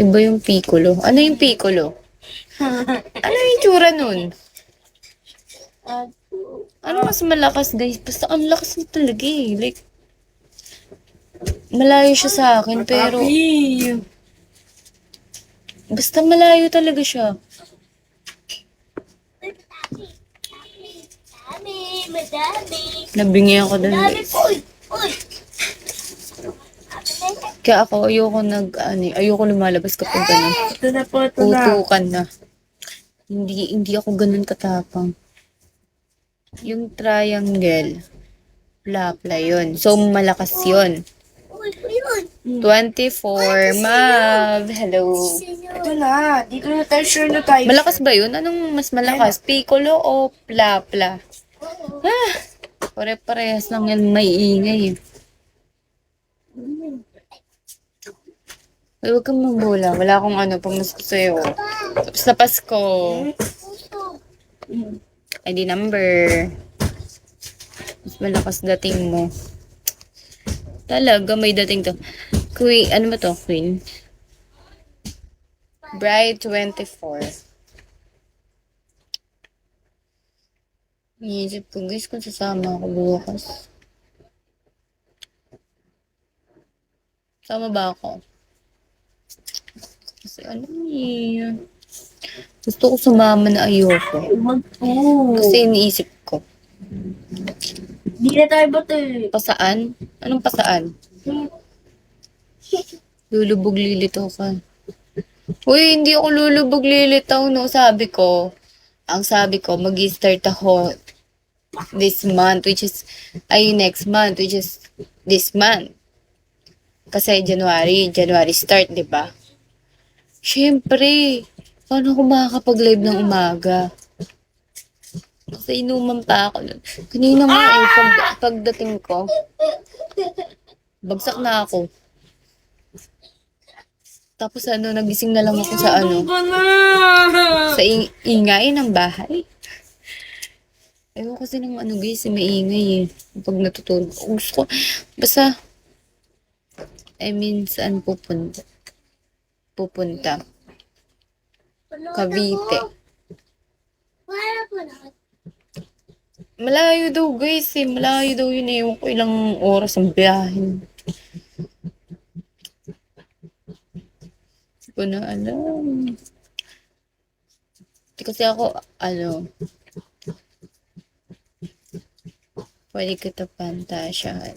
Iba yung piccolo. Ano yung piccolo? Ano yung tsura nun? Ano mas malakas, guys? Basta ang lakas niya talaga eh. Like, malayo siya sa akin, pero basta malayo talaga siya. Nabingi ako dun, guys. Kaya ako, ayoko lumalabas kapag ganun. Ito na po, ito na. Putukan na. Hindi ako ganun katapang. Yung triangle, plapla yun. So, malakas yun. 24, Mav. Hello. Ito na. Dito na tayo sure na tayo. Malakas ba yun? Anong mas malakas? Piccolo o plapla? Ah, pare-parehas lang yan may ingay. Ay, huwag kang mambola. Wala akong pamasko sa'yo. Tapos na Pasko. ID number. Mas malakas dating mo. Talaga, may dating to. Queen, ano ba to? Queen? Bride 24. Iisip ko, guys, kung sasama ako bukas. Sama ba ako? Kasi gusto ko sumama na ayoko. Wag po. Kasi iniisip ko. Hindi na tayo ba tayo? Pasaan? Anong pasaan? Lulubog lilitaw ka. Uy, hindi ako lulubog lilitaw, no? Ang sabi ko, mag-start ako this month, next month, which is this month. Kasi January start, di ba? Siyempre, paano ako makakapag-live ng umaga? Kasi inuman pa ako nun. Kanina nga pagdating ko, bagsak na ako. Tapos nagising na lang ako sa sa ingay ng bahay. Ewan kasi ng guys, may ingay eh. Pag natutulog. Gusto ko, basta, saan pupunta? Cavite. Malayo daw guys eh. Malayo daw yun eh. Ewan ko ilang oras ang biyahin. Hindi ko na alam. Kasi ako, pwede kita pantasyahan.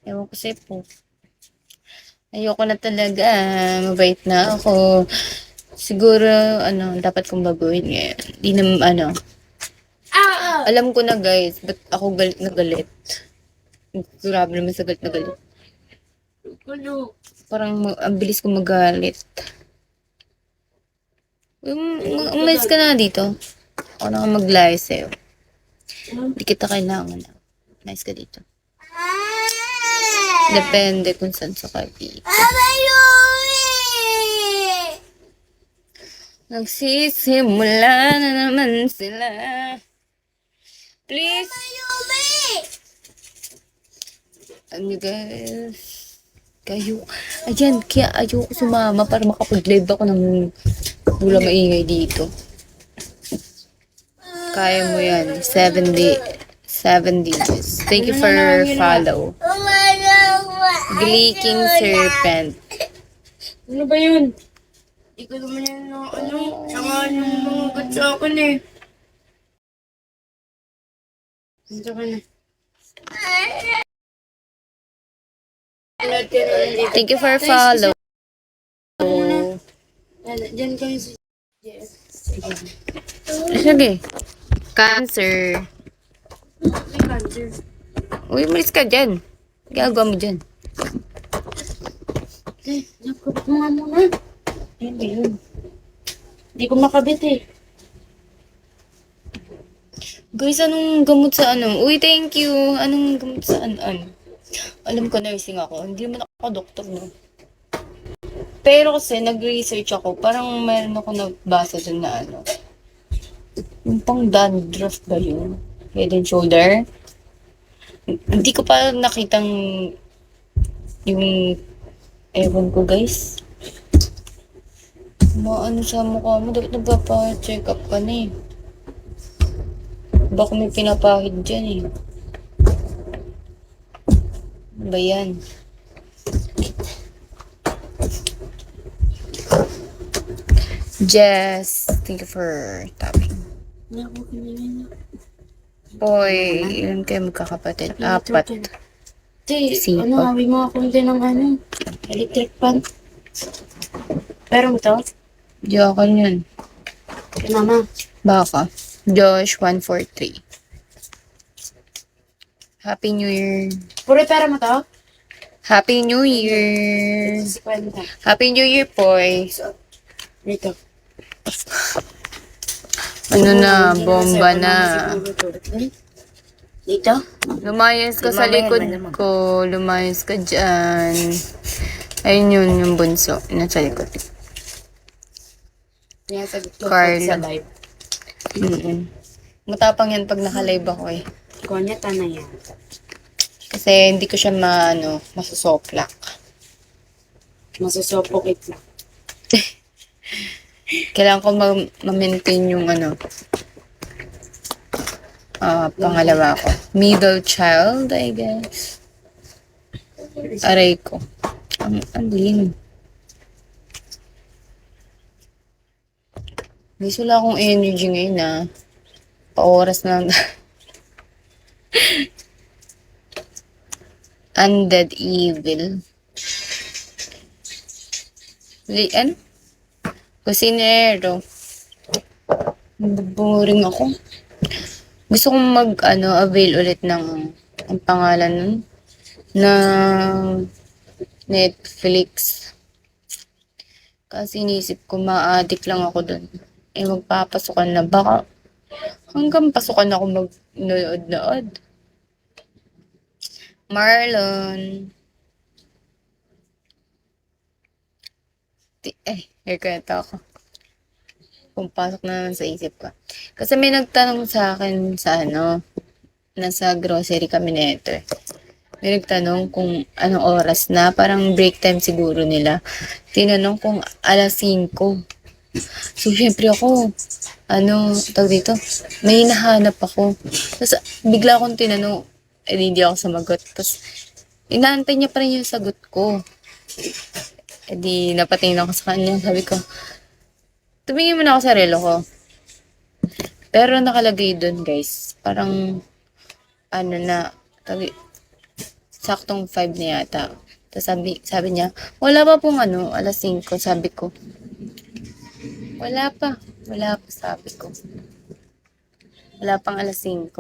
Ewan ko sa'yo po. Ayoko na talaga. Mabait na ako. Siguro, dapat kong baguhin ngayon. Di na, alam ko na guys, ba't ako galit na galit? Grabe naman sa galit na galit. Parang ang bilis ko magalit. Umalis ka na dito. Ako na mag-live sa'yo. Hindi kita kailangan na. Nice ka dito. Depende kung saan sa Cavite. Nagsisimula na naman sila. Please. Guys. Kaya ayoko sumama para makapag-live ako ng wala maingay dito. Kaya mo yan. 7 days. Thank you for follow. Gleeking Serpent. Ano ba yun? Hindi ko naman yun saka yung mga gatsa ako na eh. Ito ka na. Thank you for follow. Diyan kami sa... Sige. Cancer. Uy, malis ka dyan. Gagawa mo dyan. Nakabit mo nga muna. Hindi yun. Hindi ko makabit eh. Guys, anong gamot sa Uy, thank you. Anong gamot sa Alam ko, nursing ako. Hindi naman ako doktor, no? Pero kasi, nag-research ako. Parang meron ako nagbasa dun na yung pang dandruff ba yun? Head and shoulder? Hindi ko pa nakitang yung Ewan ko guys. Maano sa mukha mo, dapat nagpapa-check up ka na eh. Baka may pinapahid dyan eh. Ano ba yan? Jess, thank you for tapping. Hindi ako kinilin. Boy, ilan kayo magkakapatid? Apat. Te, Sipa. hawi mo ako din ng electric fan. Pero mo to? Di ako yun. Kay mama. Baka. Josh 143. Happy New Year. Puro pera mo to? Happy New Year. Si Kwenta. Happy New Year, boy. Dito. Ano na, bomba na. Dito? Lumayas ka sa Mamaya, likod malamang. ko. Lumayas ka dyan. Ayun yun, yung bunso. Nasa likod. Kaya sagot ko Carl. pag sa live. Matapang yan pag naka-live ako eh. Konya, tana yan. Kasi hindi ko siya masusoplak. Masusopokit lang. Kailangan ko ma-maintain yung pangalawa ko. Middle child, I guess. Aray ko. Ang lin. Guys, wala akong energy ngayon na. Pa-oras na. Undead evil. Ano? Kusinero. Boring ako. Gusto kong avail ulit ng ang pangalan nun ng Netflix. Kasi inisip ko ma-addict lang ako dun. Eh magpapasukan na baka hanggang pasukan ako mag-nood-nood. Marlon. Here kwento ako. Pumpasok na naman sa isip ko. Kasi may nagtanong sa akin sa nasa grocery kami nito eh. May nagtanong kung anong oras na, parang break time siguro nila. Tinanong kung alas 5. So, syempre ako, tawag dito, may hinahanap ako. Tapos, bigla akong tinanong, hindi ako sumagot. Tapos, inaantay niya pa rin yung sagot ko. Di napatingin ako sa kanya. Sabi ko, tumingin mo na ako sa relo ko. Pero nakalagay doon, guys. Parang, saktong 5 na yata. Tapos sabi niya, wala pa pong alas 5. Sabi ko, wala pa, sabi ko. Wala pang alas 5.